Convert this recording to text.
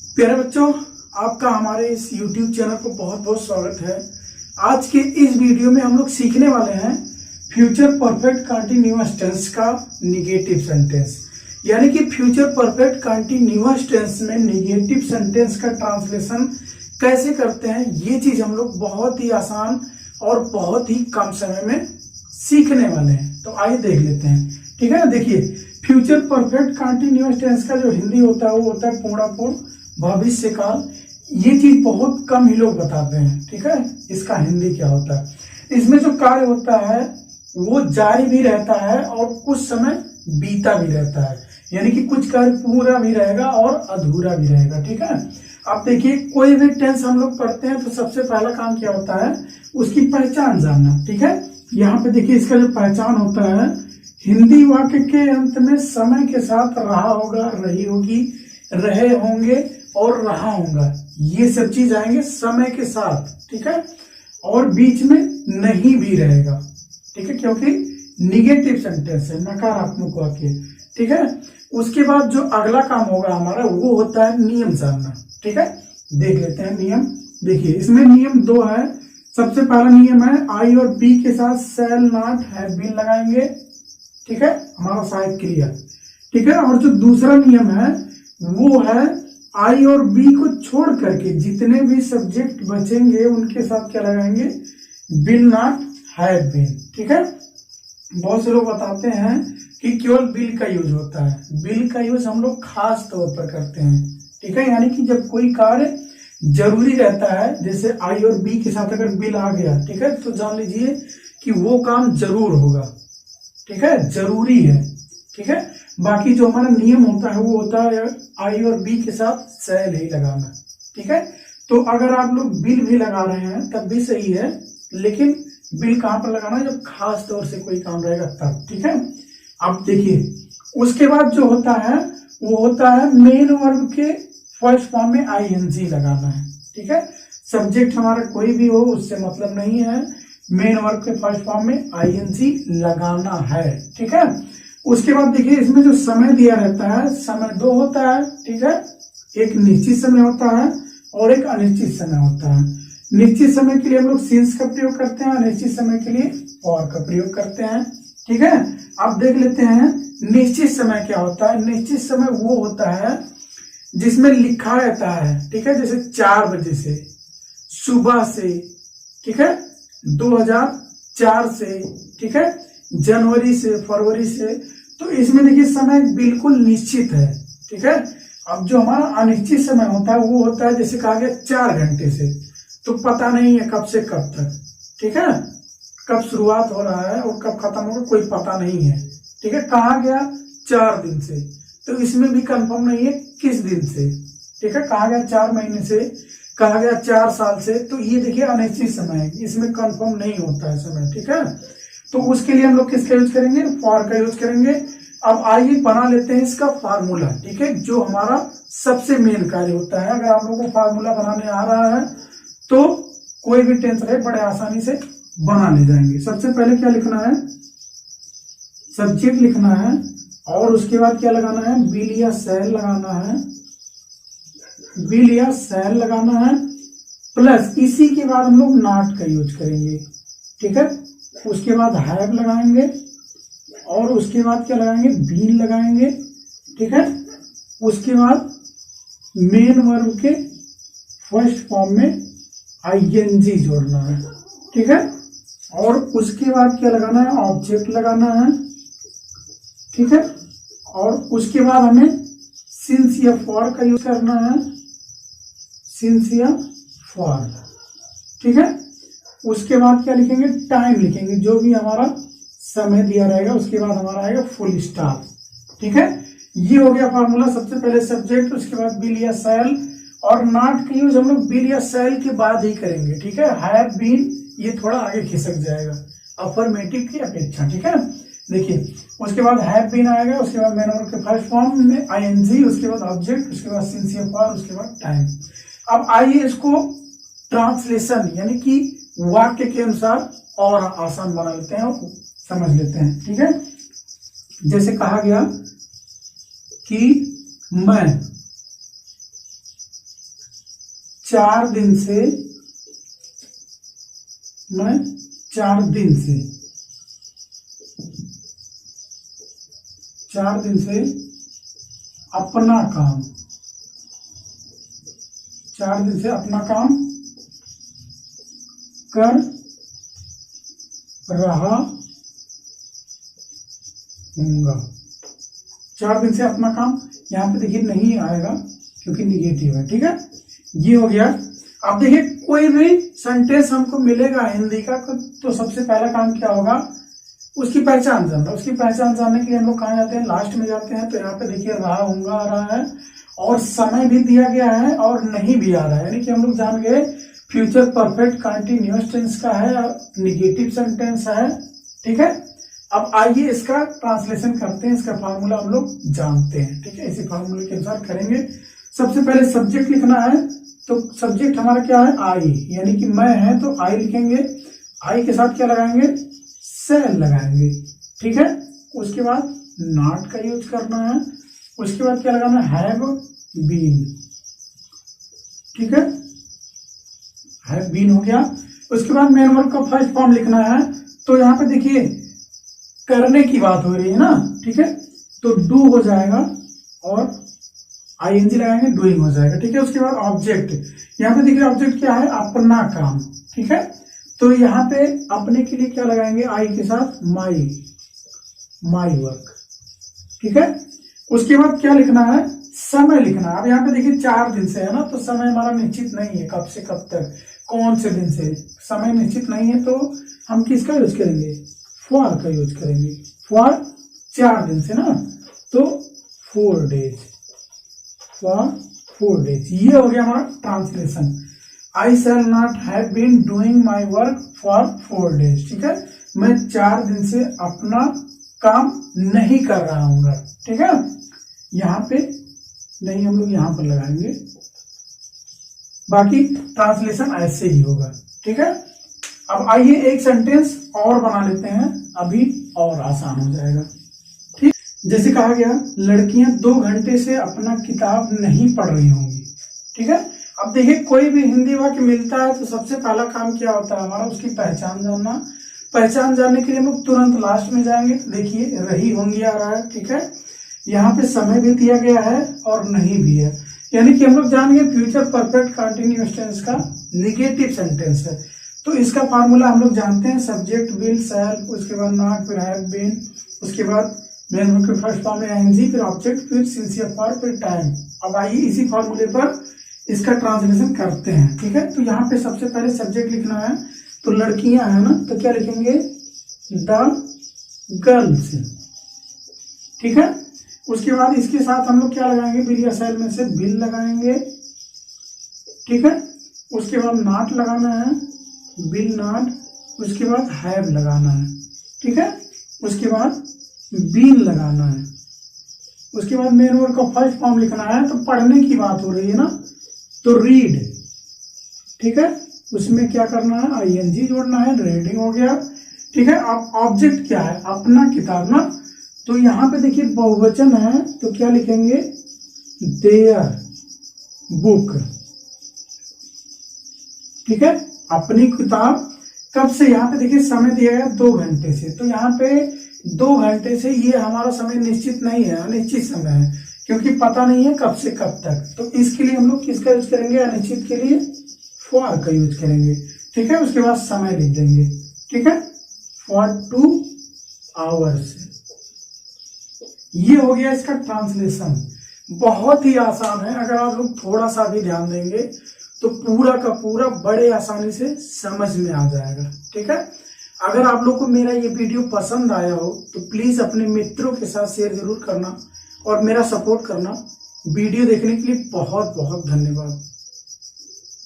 प्यारे बच्चों, आपका हमारे इस YouTube चैनल को बहुत बहुत स्वागत है। आज के इस वीडियो में हम लोग सीखने वाले हैं फ्यूचर परफेक्ट कंटीन्यूअस टेंस का निगेटिव सेंटेंस, यानी कि फ्यूचर परफेक्ट कंटीन्यूअस टेंस में निगेटिव सेंटेंस का ट्रांसलेशन कैसे करते हैं। ये चीज हम लोग बहुत ही आसान और बहुत ही कम समय में सीखने वाले हैं। तो आइए देख लेते हैं, ठीक है ना। देखिए, फ्यूचर परफेक्ट कंटीन्यूअस टेंस का जो हिंदी होता है वो होता है पूर्णापूर्ण भविष्य काल। ये चीज बहुत कम ही लोग बताते हैं, ठीक है। इसका हिंदी क्या होता है? इसमें जो कार्य होता है वो जारी भी रहता है और कुछ समय बीता भी रहता है, यानी कि कुछ कार्य पूरा भी रहेगा और अधूरा भी रहेगा, ठीक है। अब देखिए, कोई भी टेंस हम लोग पढ़ते हैं तो सबसे पहला काम क्या होता है, उसकी पहचान जानना, ठीक है। यहाँ पे देखिए, इसका जो पहचान होता है, हिंदी वाक्य के अंत में समय के साथ रहा होगा, रही होगी, रहे होंगे और रहा होगा, ये सब चीज आएंगे समय के साथ, ठीक है। और बीच में नहीं भी रहेगा, ठीक है, क्योंकि निगेटिव सेंटेंस है, नकारात्मक वाक्य, ठीक है। उसके बाद जो अगला काम होगा हमारा वो होता है नियम जानना, ठीक है। देख लेते हैं नियम। देखिए, इसमें नियम दो है। सबसे पहला नियम है आई और बी के साथ शैल नॉट हैव बीन लगाएंगे, ठीक है, हमारा सहायक क्रिया, ठीक है। और जो दूसरा नियम है वो है आई और बी को छोड़ करके जितने भी सब्जेक्ट बचेंगे उनके साथ क्या लगाएंगे, विल नॉट हैव बीन, ठीक है। बहुत से लोग बताते हैं कि केवल विल का यूज होता है। विल का यूज हम लोग खास तौर पर करते हैं, ठीक है, यानी कि जब कोई कार्य जरूरी रहता है, जैसे आई और बी के साथ अगर विल आ गया, ठीक है, तो जान लीजिए कि वो काम जरूर होगा, ठीक है, जरूरी है, ठीक है। बाकी जो हमारा नियम होता है वो होता है आई और बी के साथ शैल ही लगाना, ठीक है। तो अगर आप लोग बिल भी लगा रहे हैं तब भी सही है, लेकिन बिल कहां पर लगाना है, जब खास तौर से कोई काम रहेगा तब, ठीक है। अब देखिए, उसके बाद जो होता है वो होता है मेन वर्ब के फर्स्ट फॉर्म में आईएनजी लगाना है, ठीक है। सब्जेक्ट हमारा कोई भी हो उससे मतलब नहीं है, मेन वर्ब के फर्स्ट फॉर्म में आईएनजी लगाना है, ठीक है। उसके बाद देखिए, इसमें जो समय दिया रहता है, समय दो होता है, ठीक है। एक निश्चित समय होता है और एक अनिश्चित समय होता है। निश्चित समय के लिए हम लोग सिंस का प्रयोग करते हैं, अनिश्चित समय के लिए और का प्रयोग करते हैं, ठीक है। अब देख लेते हैं निश्चित समय क्या होता है। निश्चित समय वो होता है जिसमें लिखा रहता है, ठीक है, जैसे 4 बजे से, सुबह से, ठीक है, 2004 से, ठीक है, जनवरी से, फरवरी से। तो इसमें देखिए समय बिल्कुल निश्चित है, ठीक है। अब जो हमारा अनिश्चित समय होता है वो होता है जैसे कहा गया 4 घंटे से, तो पता नहीं है कब से कब तक, ठीक है, कब शुरुआत हो रहा है और कब खत्म होगा कोई पता नहीं है, ठीक है। कहा गया 4 दिन से, तो इसमें भी कंफर्म नहीं है किस दिन से, ठीक है। कहा गया 4 महीने से, कहा गया 4 साल से, तो ये देखिए अनिश्चित समय है, इसमें कंफर्म नहीं होता है समय, ठीक है। तो उसके लिए हम लोग किसका यूज करेंगे, फॉर का यूज करेंगे। अब आइए बना लेते हैं इसका फार्मूला, ठीक है, जो हमारा सबसे मेन कार्य होता है। अगर आप लोगों को फार्मूला बनाने आ रहा है तो कोई भी टेंस रहे बड़े आसानी से बना ले जाएंगे। सबसे पहले क्या लिखना है, सब्जेक्ट लिखना है और उसके बाद क्या लगाना है, विल या शैल लगाना है, विल या शैल लगाना है, प्लस इसी के बाद हम लोग नॉट का यूज करेंगे, ठीक है। उसके बाद हैव लगाएंगे और उसके बाद क्या लगाएंगे, बीन लगाएंगे, ठीक है। उसके बाद मेन वर्ब के फर्स्ट फॉर्म में आईएनजी जोड़ना है, ठीक है। और उसके बाद क्या लगाना है, ऑब्जेक्ट लगाना है, ठीक है। और उसके बाद हमें सिंस या फॉर का यूज करना है, सिंस या फॉर, ठीक है। उसके बाद क्या लिखेंगे, टाइम लिखेंगे, जो भी हमारा समय दिया रहेगा। उसके बाद हमारा आएगा फुल स्टॉप, ठीक है। ये हो गया फार्मूला। सबसे पहले सब्जेक्ट, उसके बाद विल या शैल, और नॉट का यूज हम लोग विल या शैल के बाद ही करेंगे, ठीक है। हैव बीन ये थोड़ा आगे खिसक जाएगा अफर्मेटिव की अपेक्षा, ठीक है। देखिए, उसके बाद हैव बीन आएगा, उसके बाद मेन वर्ब के फर्स्ट फॉर्म में आईएनजी, उसके बाद ऑब्जेक्ट, उसके बाद सिंस या फॉर, उसके बाद टाइम। अब आइए इसको ट्रांसलेशन यानी कि वाक्य के अनुसार और आसान बना लेते हैं और समझ लेते हैं, ठीक है। जैसे कहा गया कि मैं 4 दिन से, मैं 4 दिन से 4 दिन से अपना काम, 4 दिन से अपना काम कर रहा हूँगा। 4 दिन से अपना काम, यहाँ पे देखिए नहीं आएगा क्योंकि निगेटिव है, ठीक है। ये हो गया। अब देखिए कोई भी सेंटेंस हमको मिलेगा हिंदी का तो सबसे पहला काम क्या होगा, उसकी पहचान जानना। उसकी पहचान जानने के लिए हम लोग कहाँ जाते हैं, लास्ट में जाते हैं। तो यहाँ पे देखिए रहा हूँगा आ रहा है और समय भी दिया गया है और नहीं भी आ रहा है, यानी कि हम लोग जान गए फ्यूचर परफेक्ट कंटीन्यूअस टेंस का है, निगेटिव सेंटेंस है, ठीक है। अब आइए इसका ट्रांसलेशन करते हैं, इसका फार्मूला हम लोग जानते हैं, ठीक है। इसी फार्मूले के अनुसार करेंगे। सबसे पहले सब्जेक्ट लिखना है, तो सब्जेक्ट हमारा क्या है, आई, यानी कि मैं है तो आई लिखेंगे। आई के साथ क्या लगाएंगे, सेल लगाएंगे, ठीक है। उसके बाद नॉट का यूज करना है। उसके बाद क्या लगाना है, हैव बीन, ठीक है, हैव बीन हो गया। उसके बाद मेन वर्ब का फर्स्ट फॉर्म लिखना है। तो यहाँ पे देखिए करने की बात हो रही है ना, ठीक है, तो डू हो जाएगा और आईएनजी लगाएंगे, डूइंग हो जाएगा, ठीक है। उसके बाद ऑब्जेक्ट, यहाँ पे देखिए ऑब्जेक्ट क्या है, अपना काम, ठीक है। तो यहाँ पे अपने के लिए क्या लगाएंगे, आई के साथ माई, माई वर्क, ठीक है। उसके बाद क्या लिखना है, समय लिखना है। अब यहाँ पे देखिए 4 दिन से है ना, तो समय हमारा निश्चित नहीं है, कब से कब तक, कौन से दिन से, समय निश्चित नहीं है। तो हम किसका यूज करेंगे, फॉर का यूज करेंगे। फॉर 4 दिन से ना, तो 4 डेज, फॉर 4 डेज। ये हो गया हमारा translation. I shall not have been doing my work for 4 days, ठीक है। मैं 4 दिन से अपना काम नहीं कर रहा हूँ, ठीक है। यहाँ पे नहीं, हम लोग यहाँ पर लगाएंगे, बाकी ट्रांसलेशन ऐसे ही होगा, ठीक है। अब आइए एक सेंटेंस और बना लेते हैं, अभी और आसान हो जाएगा, ठीक। जैसे कहा गया, लड़कियां 2 घंटे से अपना किताब नहीं पढ़ रही होंगी, ठीक है। अब देखिए कोई भी हिंदी वाक्य मिलता है तो सबसे पहला काम क्या होता है हमारा, उसकी पहचान जानना। पहचान जानने के लिए हम लोग तुरंत लास्ट में जाएंगे। तो देखिए रही होंगी आ रहा है, ठीक है। यहाँ पे समय भी दिया गया है और नहीं भी है, यानी कि हम लोग जान गए फ्यूचर परफेक्ट कंटीन्यूअस टेंस का निगेटिव सेंटेंस है। तो इसका फार्मूला हम लोग जानते हैं, सब्जेक्ट विल शैल, उसके बाद नॉट, फिर हैव बीन, उसके बाद मेन वर्ब के फर्स्ट फॉर्म में आईएनजी, फिर ऑब्जेक्ट, फिर सिंसियर फॉर, फिर टाइम। अब आइए इसी फार्मूले पर इसका ट्रांसलेशन करते हैं, ठीक है। तो यहाँ पे सबसे पहले सब्जेक्ट लिखना है, तो लड़कियां है ना, तो क्या लिखेंगे, द गर्ल्स, ठीक है। उसके बाद इसके साथ हम लोग क्या लगाएंगे, बिल या शैल में से बिल लगाएंगे, ठीक है। उसके बाद नॉट लगाना है, बिल नॉट, उसके बाद हैव लगाना है, ठीक है। उसके बाद बीन लगाना है। उसके बाद मेन वर्ब का फर्स्ट फॉर्म लिखना है, तो पढ़ने की बात हो रही है ना, तो रीड, ठीक है। उसमें क्या करना है, आईएनजी जोड़ना है, रीडिंग हो गया, ठीक है। अब ऑब्जेक्ट क्या है, अपना किताब ना, तो यहाँ पे देखिए बहुवचन है, तो क्या लिखेंगे, देयर बुक, ठीक है। अपनी किताब कब से, यहाँ पे देखिए समय दिया गया 2 घंटे से, तो यहाँ पे 2 घंटे से ये हमारा समय निश्चित नहीं है, अनिश्चित समय है, क्योंकि पता नहीं है कब से कब तक। तो इसके लिए हम लोग किसका यूज करेंगे, अनिश्चित के लिए फॉर का यूज करेंगे, ठीक है। उसके बाद समय लिख देंगे, ठीक है, फॉर 2 आवर्स। ये हो गया इसका ट्रांसलेशन। बहुत ही आसान है, अगर आप लोग थोड़ा सा भी ध्यान देंगे तो पूरा का पूरा बड़े आसानी से समझ में आ जाएगा, ठीक है। अगर आप लोग को मेरा ये वीडियो पसंद आया हो तो प्लीज अपने मित्रों के साथ शेयर जरूर करना और मेरा सपोर्ट करना। वीडियो देखने के लिए बहुत बहुत धन्यवाद।